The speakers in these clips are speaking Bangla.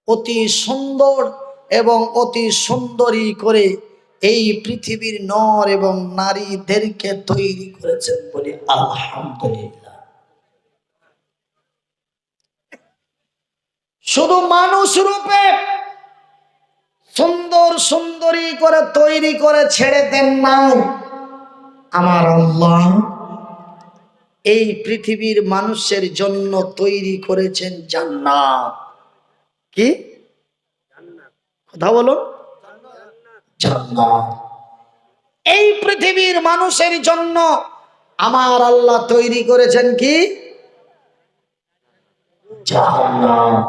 অতি সুন্দর এবং অতি সুন্দরী করে এই পৃথিবীর নর এবং নারীদেরকে তৈরি করেছেন বলে আলহামদুলিল্লাহ। শুধু মানুষ রূপে সুন্দর সুন্দরী করে তৈরি করে ছেড়ে দেন না, আমার আল্লাহ এই পৃথিবীর মানুষের জন্য তৈরি করেছেন জান্নাত। কি কথা বলো? জান্নাত। এই পৃথিবীর মানুষের জন্য আমার আল্লাহ তৈরি করেছেন কি? জান্নাত।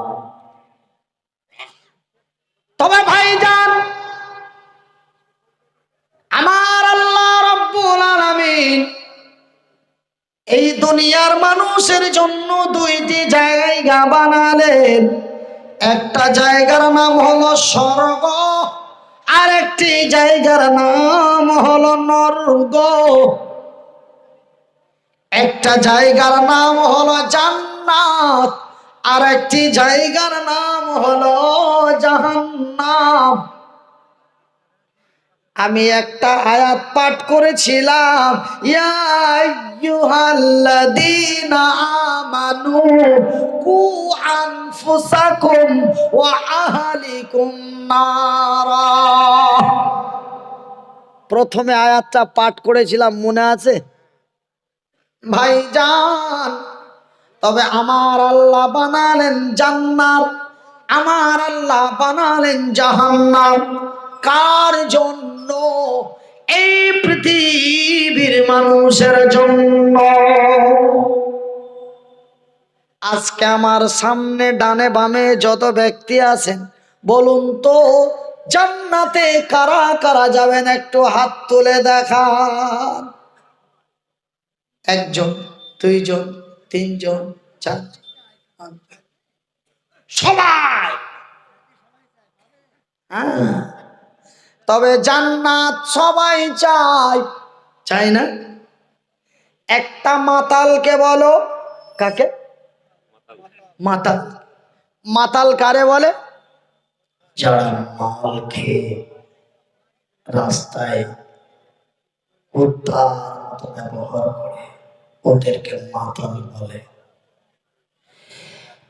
তবে ভাইজান, আমার আল্লাহ রাব্বুল আলামিন এই দুনিয়ার মানুষের জন্য দুইটি জায়গা বানালেন। একটা জায়গার নাম হলো স্বর্গ, আর একটি জায়গার নাম হলো নরক। একটা জায়গার নাম হলো জান্নাত, আর একটি জায়গার নাম হলো জাহান্নাম। আমি একটা আয়াত পাঠ করেছিলাম, ইয়া আইয়ুহাল্লাযীনা আমানু কু আনফুসাকুম ওয়া আহলিকুম নারা। প্রথমে আয়াতটা পাঠ করেছিলাম, মনে আছে ভাইজান? তবে আমার আল্লাহ বানালেন জান্নাত, আমার আল্লাহ বানালেন জাহান্নাম। কার জন্য? এই পৃথিবীর মানুষের জন্য। আজকে আমার সামনে ডানে বামে যত ব্যক্তি আছেন, বলুন তো জান্নাতে কারা কারা যাবেন? একটু হাত তুলে দেখান। একজন, দুইজন, তিনজন, চারজন, সবাই। তবে জান্নাত সবাই চায়, চাই না? একটা মাতালকে বলো। কাকে? মাতাল। মাতাল কারে বলে? যারা মাল খেয়ে রাস্তায় কুত্তার মতো ব্যবহার করে, ওদেরকে মাতাল বলে।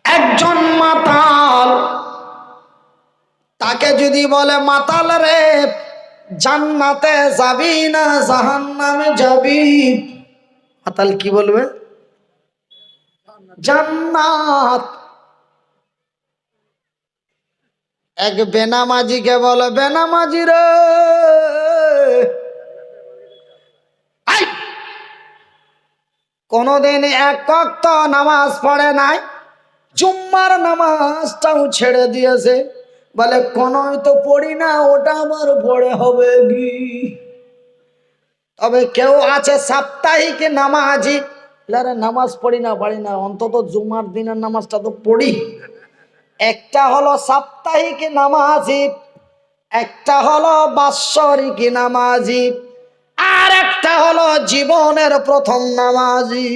একজন মাতাল, তাকে যদি বলে মাতাল রে, জান্নাতে যাবি না জাহান্নামে যাবি? মাতাল কি বলবে? জান্নাত। এক বেনামাজিকে বলে, বেনামাজি রে, কোনদিন এক ওয়াক্ত নামাজ পড়ে নাই, জুম্মার নামাজটাও ছেড়ে দিয়েছে। বলে কোনই তো পড়ি না, ওটা আমার পড়ে হবে কি? তবে কেউ আছে সাপ্তাহিক নামাজি, নামাজ পড়ি না পারি না, অন্তত জুম্মার দিনের নামাজটা তো পড়ি। একটা হলো সাপ্তাহিক নামাজি, একটা হলো বাৎসরিক নামাজি, আর একটা হলো জীবনের প্রথম নামাজি।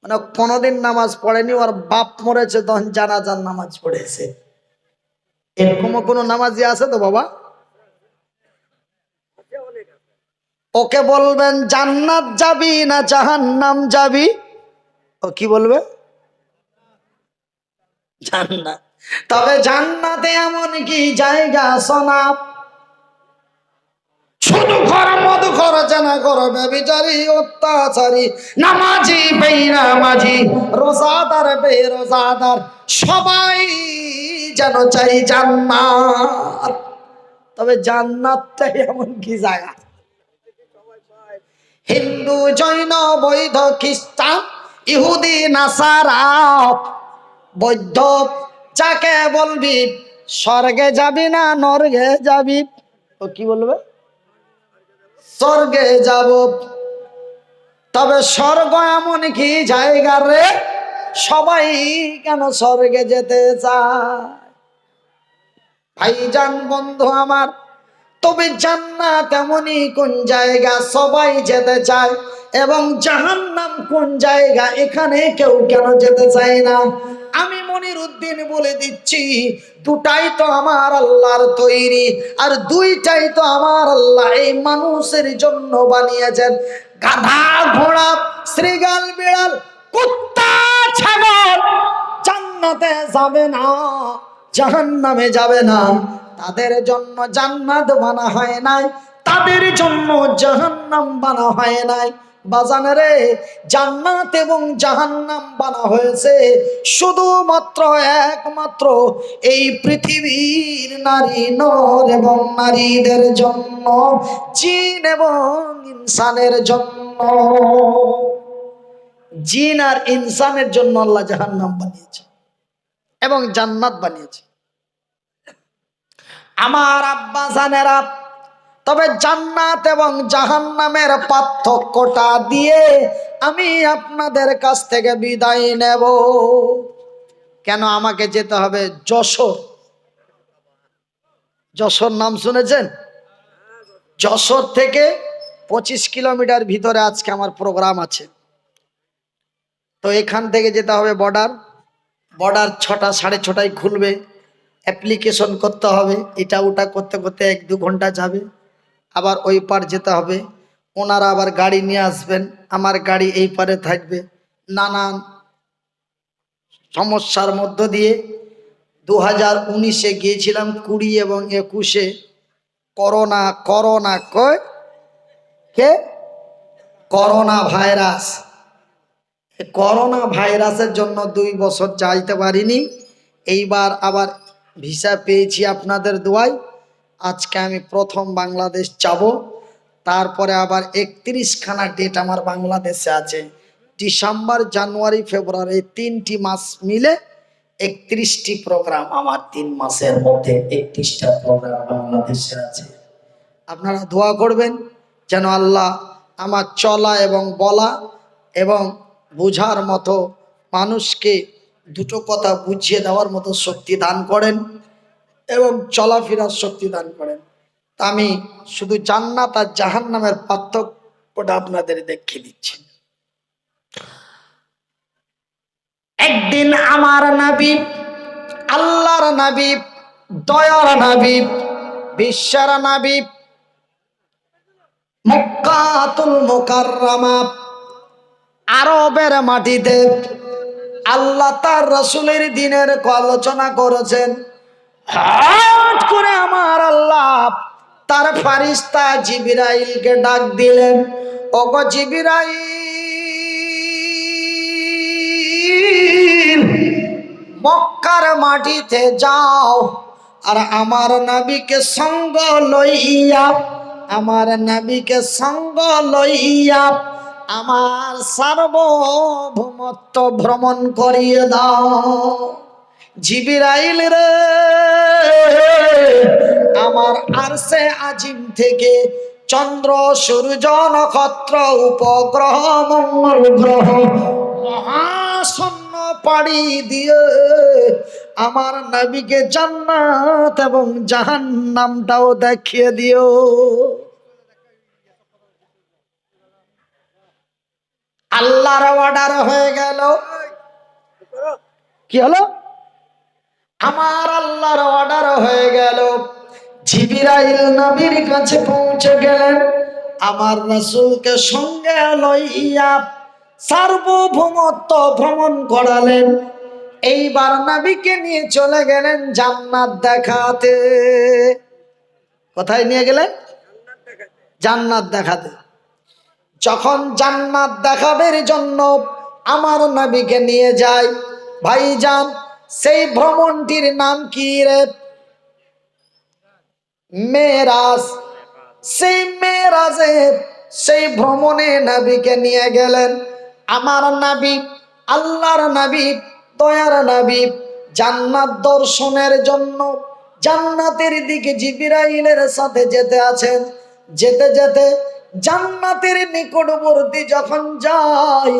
মানে কোনদিন নামাজ পড়েনি, ওর বাপ মরেছে তখন জানাজার নামাজ পড়েছে। এরকমও কোনো নামাজি আছে তো বাবা? ওকে বলবেন জান্নাত যাবি না জাহান্নাম যাবি, ও কি বলবে? জান্নাত। তবে জান্নাতে এমন কি জায়গা শোনা, শুধু ঘর মধু ঘর জানা করো, ব্যভিচারী অত্যাচারী, নামাজি বেনামাজি, রোজাদার বেরোজাদার, সবাই যেন চাই জান্নাত। তবে জান্নাতটাই এমন কি জায়গা? হিন্দু, জৈন, বৌদ্ধ, খ্রিস্টান, ইহুদি, নাসারা, বৌদ্ধ, যাকে বলবি স্বর্গে যাবি না নরকে যাবি, ও কি বলবে? স্বর্গে যাব। তবে স্বর্গ এমন কি জায়গা রে, সবাই কেন স্বর্গে যেতে চায়? ভাইজান বন্ধু আমার, তবে জান্নাত এমনই কোন জায়গা সবাই যেতে চায়, এবং জাহান্নাম কোন জায়গা এখানে কেউ কেন যেতে চায় না? আমি মনিরুদ্দিন বলে দিচ্ছি, দুটাই তো আমার আল্লাহর তৈরি, আর দুইটাই তো আমার আল্লাহ এই মানুষের জন্য বানিয়েছেন। গাধা, ঘোড়া, শ্রীগাল, বিড়াল, কুত্তা, ছাগল জান্নাতে যাবে না, জাহান্নামে যাবে না। তাদের জন্য জান্নাত বানা হয় নাই, তাদের জন্য জাহান্নাম বানা হয় নাই। বাজানেরে, জান্নাত এবং জাহান্নাম বানা হয়েছে শুধুমাত্র একমাত্র এই পৃথিবীর নারী, নর এবং নারীদের জন্য, জিন এবং ইনসানের জন্য। জিন আর ইনসানের জন্য আল্লাহ জাহান্নাম বানিয়েছে এবং জান্নাত বানিয়েছে। আমার আব্বা জানেরা, তবে জান্নাত এবং জাহান্নামের পার্থক্যটা দিয়ে আমি আপনাদের কাছ থেকে বিদায় নেব। কেন আমাকে যেতে হবে যশোর? যশোর নাম শুনেছেন? যশোর থেকে 25 কিলোমিটার ভিতরে আজকে আমার প্রোগ্রাম আছে। তো এখান থেকে যেতে হবে বর্ডার। 6টা 6:30টায় খুলবে, অ্যাপ্লিকেশন করতে হবে, এটা ওটা করতে করতে 1-2 ঘন্টা যাবে। আবার ওই পার যেতে হবে, ওনারা আবার গাড়ি নিয়ে আসবেন, আমার গাড়ি এই পারে থাকবে। নানান সমস্যার মধ্য দিয়ে 2019-এ গিয়েছিলাম, 20 এবং 21-এ করোনা ভাইরাসের জন্য 2 বছর যাইতে পারিনি। এইবার আবার ভিসা পেয়েছি আপনাদের দোয়ায়। আজকে আমি প্রথম বাংলাদেশ যাব। তারপরে আবার 31খানা ডেট আমার বাংলাদেশে আছে। ডিসেম্বর, জানুয়ারি, ফেব্রুয়ারি 3টি মাস মিলে 31টি প্রোগ্রাম। আমার 3 মাসের মধ্যে 31টা প্রোগ্রাম বাংলাদেশে আছে। আপনারা দোয়া করবেন যেন আল্লাহ আমার চলা এবং বলা এবং বুঝার মতো, মানুষকে দুটো কথা বুঝিয়ে দেওয়ার মতো শক্তি দান করেন এবং চলাফেরার শক্তি দান করেন। তা আমি শুধু জান্নাত আর জাহান্নামের পার্থক্যটা আপনাদের দেখিয়ে দিচ্ছি। একদিন আমার নবী, আল্লাহর নবী, দয়ার নবী, বিশ্বের নবী, মক্কাতুল মুকাররমা আরবের মাটিতে আল্লাহ তার রাসূলের দ্বীনের আলোচনা করেছেন। হঠাৎ করে আমার আল্লাহ তার ফারিস্তা জিবরাইলকে ডাক দিলেন, ওগো জিবরাইল, মক্কার মাটিতে যাও আর আমার নবীকে সঙ্গ লইয়া, আমার নবীকে সঙ্গ লইয়া আমার সার্বভৌমত্ব ভ্রমণ করিয়ে দাও। জিবরাইল রে, আমার আরশে আজিম থেকে চন্দ্র, সূর্য, নক্ষত্র, উপগ্রহ, মঙ্গল গ্রহ, মহাশূন্য পাড়ি দিয়ে আমার নবীকে জান্নাত এবং জাহান্নামটাও দেখিয়ে দিও। আল্লাহর অর্ডার হয়ে গেল। কি হলো? আমার আল্লাহর অর্ডার হয়ে গেল। জিবরাইল নবীর কাছে পৌঁছে গেলেন, আমার রাসূলকে সঙ্গে লইয়া সার্বভৌমত্ব ভ্রমণ করালেন। এইবার নবীকে নিয়ে চলে গেলেন জান্নাত দেখাতে। কোথায় নিয়ে গেলেন? জান্নাত দেখাতে। যখন জান্নাত দেখাবের জন্য আমার নবীকে নিয়ে যায়, ভাইজান সেই ভ্রমণটির নাম কি রে? মেরাজ। সেই মেরাজে, সেই ভ্রমণে নবীকে নিয়ে গেলেন আমার নবী, আল্লাহর নবী, দয়ার নবী, জান্নাত দর্শনের জন্য জান্নাতের দিকে জিবরাইলের সাথে যেতে আছেন। যেতে যেতে জান্নাতের নিকটবর্তী যখন যায়,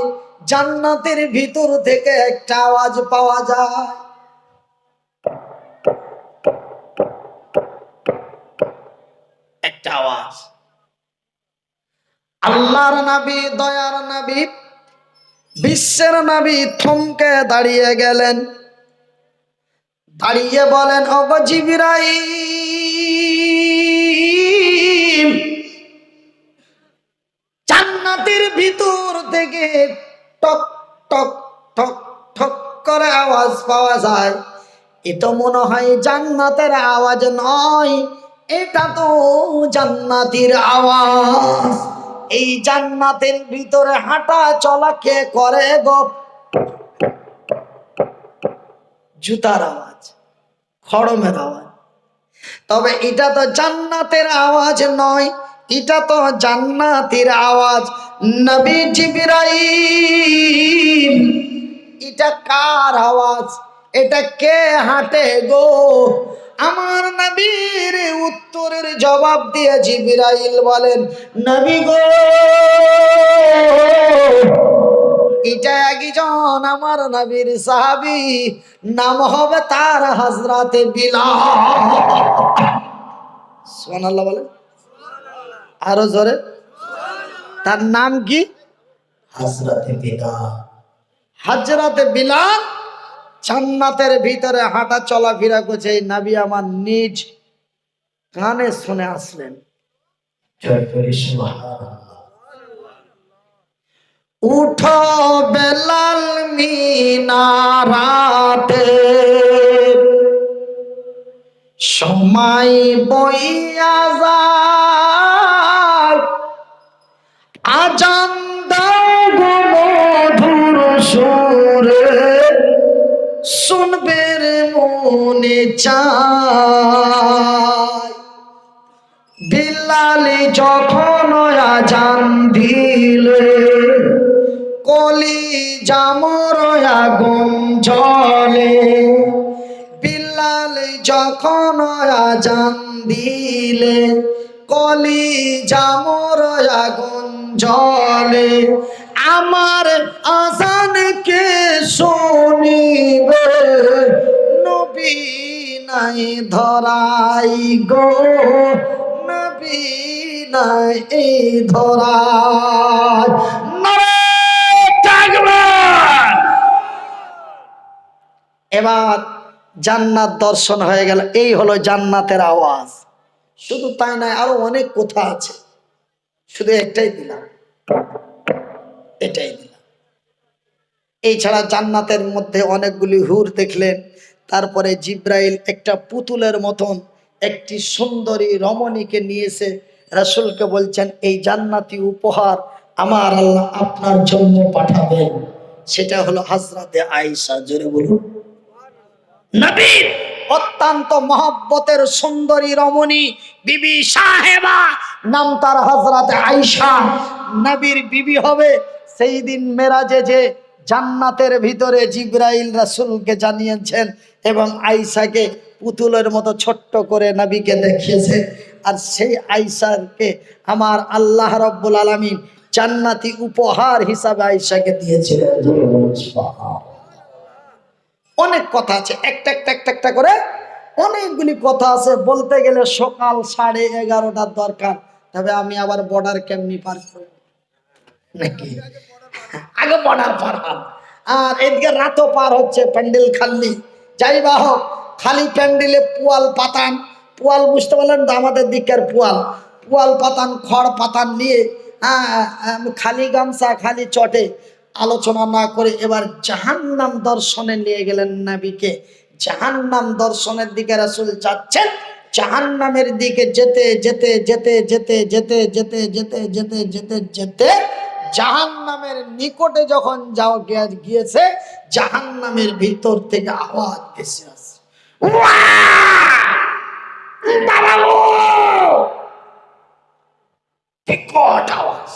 জান্নাতের ভিতর থেকে একটা আওয়াজ পাওয়া যায়। একটা আওয়াজ। আল্লাহর নবী, দয়ার নবী, বিশ্বের নবী থমকে দাঁড়িয়ে গেলেন। দাঁড়িয়ে বলেন, ওগো জিবরাইল, জান্নাতের ভিতর থেকে টক টক ঠক ঠক করে আওয়াজ পাওয়া যায়। এ তো মনে হয় জান্নাতের আওয়াজ নয়, এটা তো জান্নাতের আওয়াজ। এই জান্নাতের ভিতরে হাঁটা চলা কে করে গো? জুতার আওয়াজ, খড়মের আওয়াজ। তবে এটা তো জান্নাতের আওয়াজ নয়, এটা তো জান্নাতের আওয়াজ। নবী জিবরাইল, এটা কার আওয়াজ? এটা কে হাঁটে গো? আমার নবীর উত্তরের জবাব দিয়ে জিবরাইল বলেন, নবী গো, এটা একজন আমার নবীর সাহাবী, নাম হবে তার হযরতে বিলাল। সুবহানাল্লাহ বলেন, আরো জোরে। তার নাম কি? হযরতে বিলাল। হযরতে বিলাল জান্নাতের ভিতরে হাঁটা চলাফেরা করছে। এই নবী আমার নিজ কানে শুনে আসলেন। জয় করি সুবহানাল্লাহ। উঠো বেলাল মিনারাতে, সময় বইয়া যায়, আজান দাও গো মধুর সুরে, শুনবে রে মনে চায়। বিলালি যখন আজান দিলে, কলি জামর আগুন জ্বলে। বিলাল যখন আজান দিলে, কলি জামর আগুন জ্বলে। আমার আজান কে শুনিবে, নবী নাই ধরাই গো, নবী নাই ধরাই। এবার জান্নাত দর্শন হয়ে গেল। এই হলো জান্নাতের আওয়াজ। শুধু তাই নয়, আরো অনেক কথা আছে, শুধু একটাই দিলাম, এটাই দিলাম। এই ছাড়া জান্নাতের মধ্যে অনেকগুলি হুর দেখলেন। তারপরে জিব্রাইল একটা পুতুলের মতন একটি সুন্দরী রমণীকে নিয়েছে, রাসূলকে বলছেন, এই জান্নাতি উপহার আমার আল্লাহ আপনার জন্য পাঠাবেন। সেটা হলো হযরতে আয়েশা। জোরে বলুন। নবীর অত্যন্ত মহব্বতের সুন্দরী রমণী বিবি সাহেবা, নাম তার হযরতে আয়েশা, নবীর বিবি হবে। সেই দিন মেরাজে যে জান্নাতের ভিতরে জিব্রাইল রাসূলকে জানিয়েছেন এবং আয়েশাকে পুতুলের মতো ছোট্ট করে নবীকে দেখিয়েছে। আর সেই আয়েশাকে আমার আল্লাহ রাব্বুল আলামিন জান্নাতি উপহার হিসাবে আয়েশাকে দিয়েছিলেন। অনেক কথা আছে, একটা একটা একটা একটা করে অনেকগুলি কথা আছে। বলতে গেলে সকাল 11:30টার দরকার। তবে আমি আবার বর্ডার কেমনি পার করব নাকি? আগে বর্ডার পার হব, আর এদিকে রাতও পার হচ্ছে, প্যান্ডেল খালি। যাই বা হোক, খালি প্যান্ডেলে পুয়াল পাতান, পুয়াল বুঝতে পারলেন তো? আমাদের দিকের পুয়াল, পুয়াল পাতান, খড় পাতান নিয়ে খালি গামছা খালি চটে আলোচনা না করে এবার জাহান্নাম দর্শনে নিয়ে গেলেন নবীকে। জাহান্নাম দর্শনের দিকে রাসূল যাচ্ছেন। জাহান্নামের দিকে যেতে যেতে যেতে যেতে যেতে যেতে যেতে যেতে যেতে যেতে জাহান্নামের নিকটে যখন গিয়েছে, জাহান্নামের ভিতর থেকে আওয়াজ ভেসে আসে, বিকট আওয়াজ।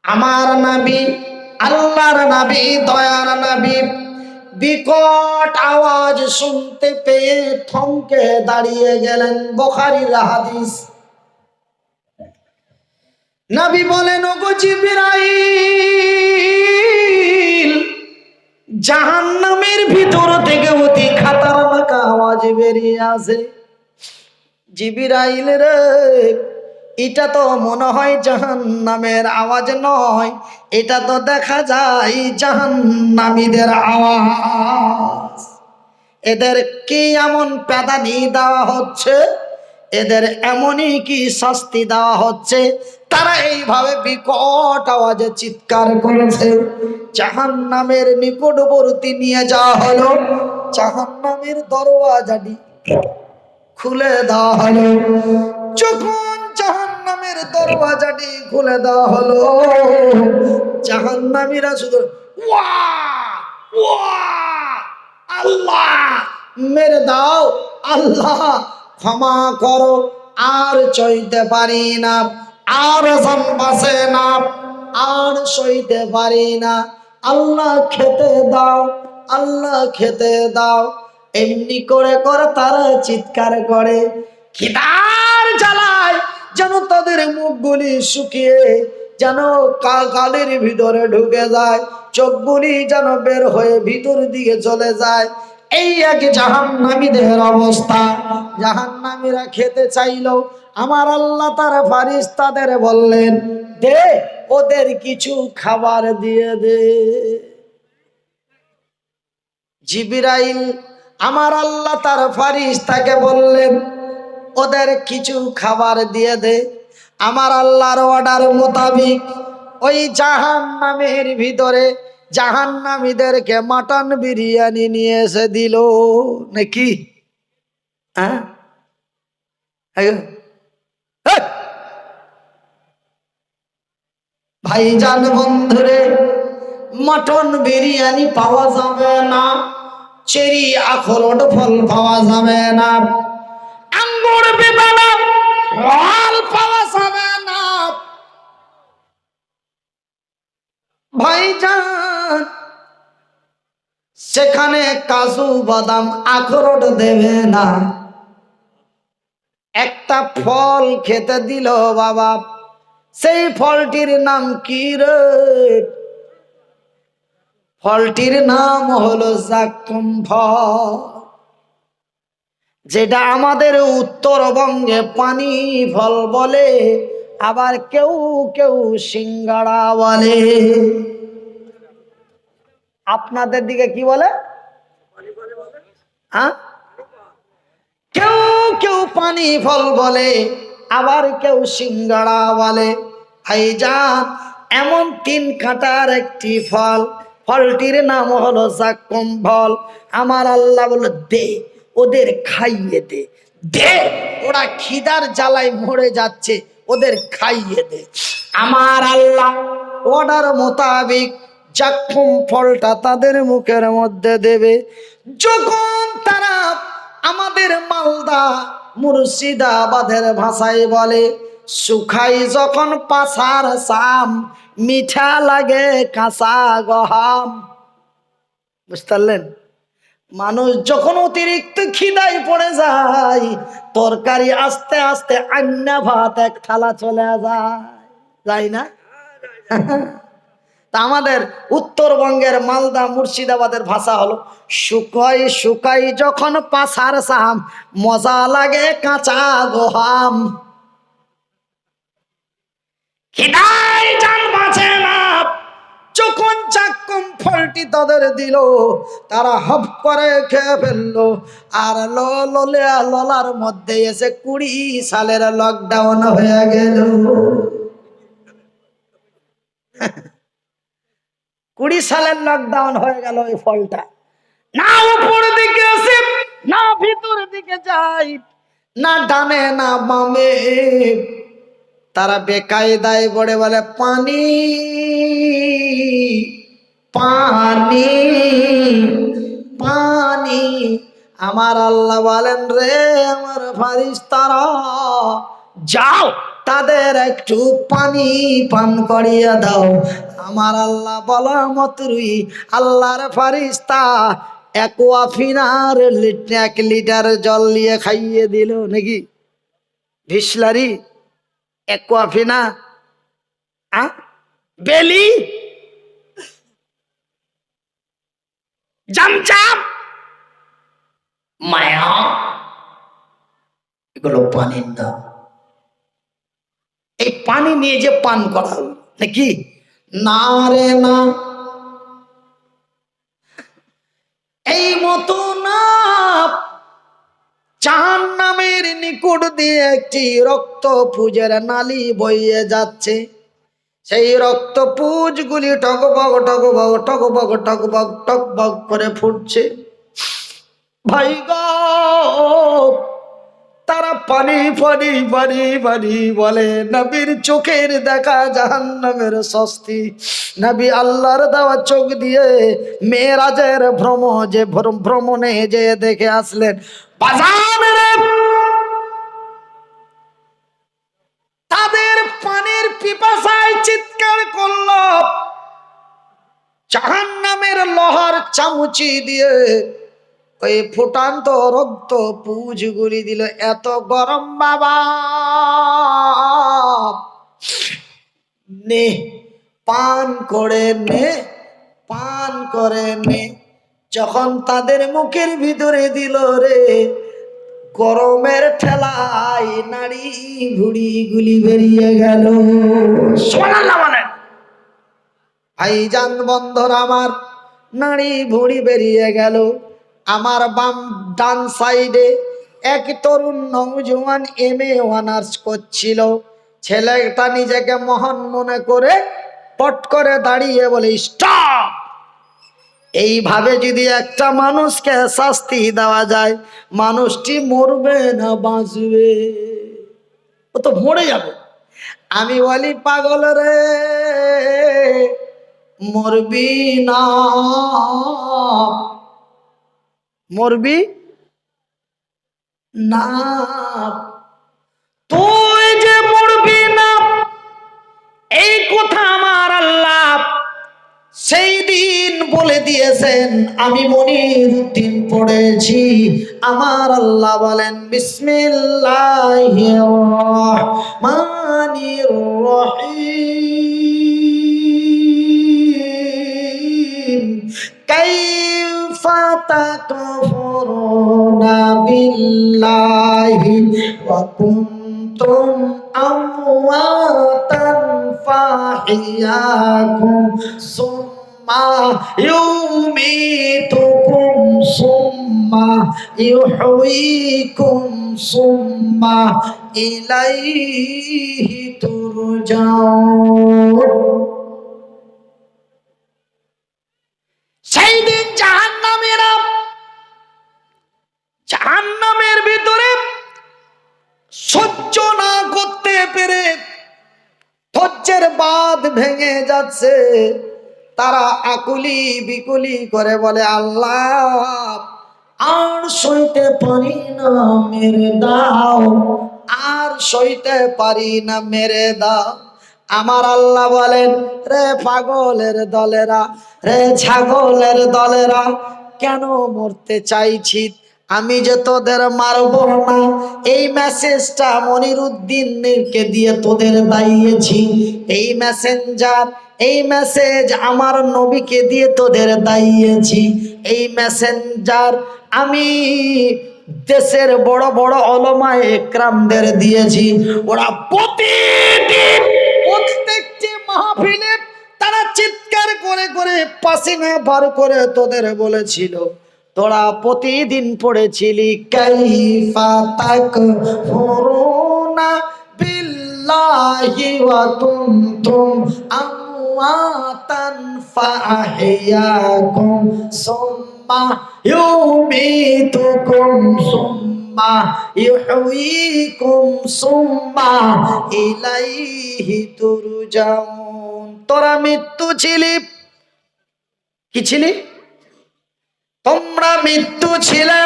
আমার নবী, আল্লাহর নবী, দয়ার নবী বিকট আওয়াজ শুনতে পেয়ে থমকে দাঁড়িয়ে গেলেন। বুখারীর হাদিস। নবী বলেন, ওগো জিবরাইল, জাহান্নামের ভিতর থেকে অতি খাতারনাক আওয়াজ বেরিয়ে আসে। জিবরাইল রে, এটা তো মনে হয় জাহান্নামের আওয়াজ নয়, এটা তো দেখা যায় জাহান্নামীদের আওয়াজ। এদের কি এমন প্যাদানি দেওয়া হচ্ছে, এদের এমনই কি শাস্তি দেওয়া হচ্ছে, তারা এইভাবে বিকট আওয়াজে চিৎকার করেছে। জাহান্নামের নিকটবর্তী নিয়ে যাওয়া হলো, জাহান্নামের দরওয়াজাটি খুলে দেওয়া হলো। যখন জাহান্নামের দরওয়াজাটি খুলে দেওয়া হলো, জাহান্নামীরা শুধু ওয়া ওয়া আল্লাহ মেরে দাও, আল্লাহ ক্ষমা করো, আর সইতে পারি না, আর বাসে না, আর সইতে পারি না, আল্লাহ খেতে দাও, আল্লাহ খেতে দাও। এমনি করে করে তারা চিৎকার করে, খিদার জ্বালায় যেন তাদের মুখগুলি শুকিয়ে যেন গালের ভিতরে ঢুকে যায়, চোখগুলি যেন বের হয়ে ভিতর দিকে চলে যায়। এই এক জাহান্নামীদের অবস্থা। জাহান্নামীরা খেতে চাইলো, আমার আল্লাহ তার ফারিস্তাদের বললেন, দে ওদের কিছু খাবার দিয়ে দে। জিবরাইল আমার আল্লাহ তার ফারিস্তাকে বললেন, ওদের কিছু খাবার দিয়ে দে। আমার আল্লাহর অর্ডার মোতাবিক ওই জাহান্নামের ভিতরে জাহান্নামীদেরকে মাটন বিরিয়ানি নিয়ে এসে দিল নাকি। হ্যাঁ, ভাইজান বন্ধুরে, মটন বিরিয়ানি পাওয়া যাবে না, চেরি আখরোট ফল পাওয়া যাবে না, আঙ্গুর বেদানা ফল পাওয়া যাবে না। ভাইজান সেখানে কাজু বাদাম আখরোট দেবে না, একটা ফল খেতে দিল বাবা, সেই ফলটির নাম কি রে? ফলটির নাম হলো জাক্কুম ফল, যেটা আমাদের উত্তরবঙ্গে পানি ফল বলে, আবার কেউ কেউ সিঙ্গাড়া বলে। আপনাদের দিকে কি বলে? কেউ কেউ পানি ফল বলে, আবার কেউ সিঙ্গাড়া বলে। ভাইজান এমন 3 কাঁটার একটি ফল, ফলটির নাম হলো জাক্কুম ফল। আমার আল্লাহ বলে, দে ওদের খাইয়ে দে, দে ওরা খিদার জ্বালায় মরে যাচ্ছে, ওদের খাইয়ে দে। আমার আল্লাহ অর্ডার মোতাবেক জাক্কুম ফলটা তাদের মুখের মধ্যে দেবে। যখন তারা আমাদের মালদা মুর্শিদাবাদের ভাষায় বলে, শুকাই যখন পাছার সাম, মিঠা লাগে কাঁচা গহাম। বুঝতে পারলেন? মানুষ যখন অতিরিক্ত খিদায় পড়ে যায়, তরকারি আস্তে আস্তে আন্না ভাত এক থালা চলে যায় না? তা আমাদের উত্তরবঙ্গের মালদা মুর্শিদাবাদের ভাষা হলো, শুকাই শুকাই যখন পাছার সাম, মজা লাগে কাঁচা গোহাম। খিদায় জান বাঁচে না। যখন জাক্কুম ফলটি তাদের দিল, তারা হপ করে খেয়ে ফেললো। আর ললার মধ্যে এসে 20 সালের লকডাউন হয়ে গেল। 20 সালের লকডাউন হয়ে গেল। এই ফলটা না উপর দিকে আসে, না ভিতর দিকে যায়, না ডানে না বামে। তারা বেকায়দায় বলে বলে, পানি পানি পানি। আমার আল্লাহ বলেন, রে আমার ফারিস্তারা, যাও তাদের একটু পানি পান করিয়ে দাও। আমার আল্লাহ বলা মতরই আল্লাহর ফারিস্তা অ্যাকোয়াফিনার 1 লিটার জল নিয়ে খাইয়ে দিল নাকি। বিসলারি, অ্যাকোয়াফিনা, বেলি, জামচাম, মায়া, এগুলো পানির নাম। পানি নিয়ে যে পান করা হলো নাকি? না রে না, এই মতো না। জাহান্নামের নিকট দিয়ে একটি রক্ত পুজের নালী বইয়ে যাচ্ছে। সেই রক্ত পুজগুলি টকবক টকবক টকবক টকবক টকবক করে ফুটছে। ভাই গো, তারা পানি পানি পানি পানি বলে। নবীর চোখের দেখা জাহান্নামের শাস্তি। নবী আল্লাহর দেওয়া চোখ দিয়ে মেরাজের ভ্রমণে যে দেখে আসলেন। তাদের পানির পিপাসায় চিৎকার করল, জাহান্নামের লোহার চামচি দিয়ে ওই ফুটান্ত রক্ত পুজগুলি দিল। এত গরম বাবা, নে পান করে নে, পান করে নে। যখন তাদের মুখের ভিতরে দিল রে, গরমের ঠেলায় নাড়ি ভুড়ি গুলি বেরিয়ে গেল। সুবহানাল্লাহ বলেন। ভাইজান বন্ধুরা আমার, নাড়ি ভুড়ি বেরিয়ে গেল। আমার বাম ডান সাইডে এক তরুণ নওজোয়ান MA অনার্স করছিল। ছেলেটা নিজেকে মহান মনে করে পট করে দাঁড়িয়ে বলে, স্টপ। এইভাবে যদি একটা মানুষকে শাস্তি দেওয়া যায়, মানুষটি মরবে না বাঁচবে? ও তো মরে যাবে। আমি বলি, পাগল রে, মরবি না, মরবি না, তুই যে মরবি না এই কথা আমার আল্লাহ সেই দিন বলে দিয়েছেন। আমি মনিরুদ্দিন পড়েছি। আমার আল্লাহ বলেন, বিসমিল্লাহির রহমানির রহিম। কাইফা তাকফুরুনা বিল্লাহি ওয়া কুনতুম আমওয়াতান ফাহিয়াকুম সুম্মা ইউমীতুকুম সুম্মা ইউহয়ীকুম সুম্মা ইলাইহি তুরজাউন। সেই দিন জাহান্নামের ভিতরে সহ্য না করতে পেরে ধৈর্যের বাঁধ ভেঙে যাচ্ছে। তারা আকুলি বিকুলি করে বলে, আল্লাহ আর সইতে পারি না, মেরে দাও, আর সইতে পারি না, মেরে দাও। আমার আল্লাহ বলেন, রে পাগলের দলেরা, রে ছাগলের দলেরা, কেন মরতে চাইছি? আমি যে তোদের মারব না, এই মেসেজটা মনিরুদ্দিনকে দিয়ে তোদের দাইয়েছি। এই মেসেঞ্জার, এই মেসেজ আমার নবীকে দিয়ে তোদের দাইয়েছি। এই মেসেঞ্জার আমি দেশের বড় বড় ওলামায়ে একরামদের দিয়েছি। ওরা প্রতিদিন প্রত্যেকটি মাহফিলে তারা চিৎকার করে করে পাসিনা বার করে তোদের বলেছিল, তোরা প্রতিদিন পড়েছিলি কাইফা তাকফুরুনা বিল্লাহি ওয়া কুনতুম আমওয়াতান ফাআহইয়াকুম সুম্মা ইউমীতুকুম সুম্মা ইউহয়ীকুম সুম্মা ইলাইহি তুরজাউন। তোরা মৃত্যু ছিলি, কি ছিলি? তোমরা মৃত্যু ছিলে,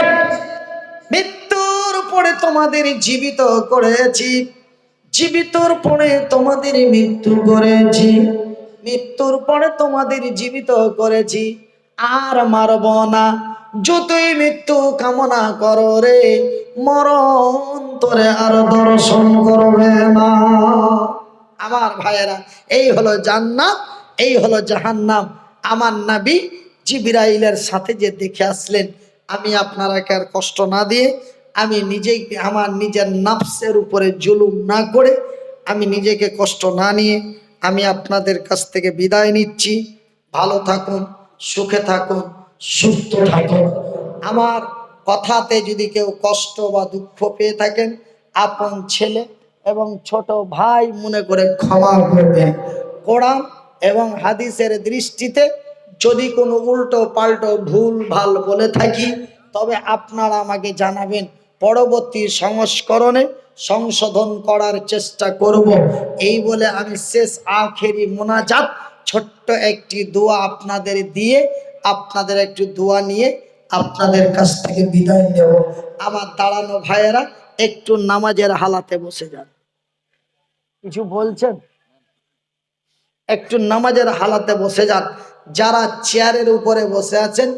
মৃত্যুর পরে তোমাদের জীবিত করেছি, জীবিতর পরে তোমাদের মৃত্যু করেছি, মৃত্যুর পরে তোমাদের জীবিত করেছি। আর মারব না। যতই মৃত্যু কামনা করো রে, মরণ তোরে আর দর্শন করবে না। আমার ভাইয়েরা, এই হলো জান্নাত, এই হলো জাহান্নাম। আমার নবী জিবরাইলের সাথে যে দেখে আসলেন, আমি আপনারাকে আর কষ্ট না দিয়ে, আমি নিজেই আমার নিজের নাফসের উপরে জুলুম না করে আমি নিজেকে কষ্ট না নিয়ে আমি আপনাদের কাছ থেকে বিদায় নিচ্ছি। ভালো থাকুন, সুখে থাকুন, সুস্থ থাকুন। আমার কথাতে যদি কেউ কষ্ট বা দুঃখ পেয়ে থাকেন, আপন ছেলে এবং ছোট ভাই মনে করে ক্ষমা করবেন। কোরআন এবং হাদিসের দৃষ্টিতে যদি কোনো উল্টো পাল্টো ভুল ভাল বলে থাকি, তবে আপনারা আমাকে জানাবেন। পরবর্তী সংস্করণে সংশোধন করার চেষ্টা করব। এই বলে আমি শেষ আখেরি মোনাজাত ছোট্ট একটি দোয়া আপনাদের দিয়ে, আপনাদের একটু দোয়া নিয়ে আপনাদের কাছ থেকে বিদায় নেব। আমার দাঁড়ানো ভাইয়েরা একটু নামাজের হালাতে বসে যান। কিছু বলছেন? একটু নামাজের হালাতে বসে যান। যারা চেয়ারের উপরে বসে আছেন,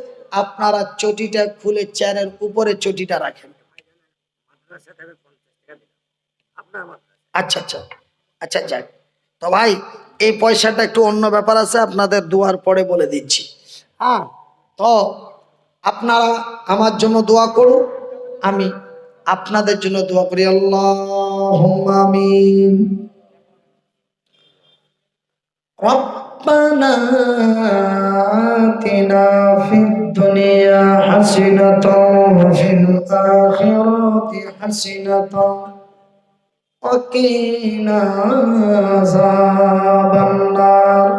আপনারা চটিটা খুলে চেয়ারের উপরে চটিটা রাখেন। আচ্ছা আচ্ছা আচ্ছা, যাক। তো ভাই, এই পয়সাটা একটু অন্য ব্যাপার আছে, আপনাদের দুয়ার পরে বলে দিচ্ছি। হ্যাঁ, তো আপনারা আমার জন্য দোয়া করুন, আমি আপনাদের জন্য দোয়া করি। আল্লাহুম্মা আমিন। রব্বানা আতিনা ফিদ দুনিয়া হাসিনাতাও ওয়া ফিল আখিরাতি হাসিনাতাও ওয়া কিনা আযাবান নার।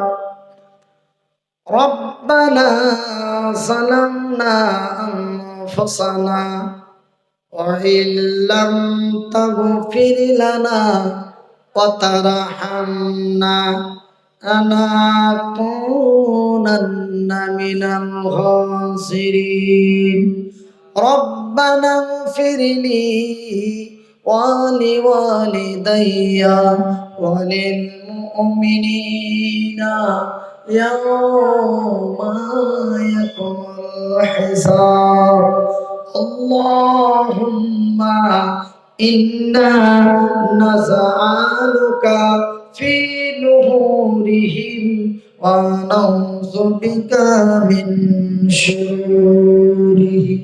রব্বানা যালামনা আনফুসানা ওয়া ইল্লাম তাগফির লানা ওয়া তারহামনা লানাকুনান্না মিনাল খাসিরিন। রব্বানা ইগফিরলি ওয়া লিওয়ালিদাইয়া ওয়া লিল মুমিনিনা ইয়াওমা ইয়াকুমুল হিসাব। আল্লাহুম্মা ইন্না নাসআলুকা ফি নুহুরিহিম ওয়া নাউযু বিকা মিন শুরুরিহিম।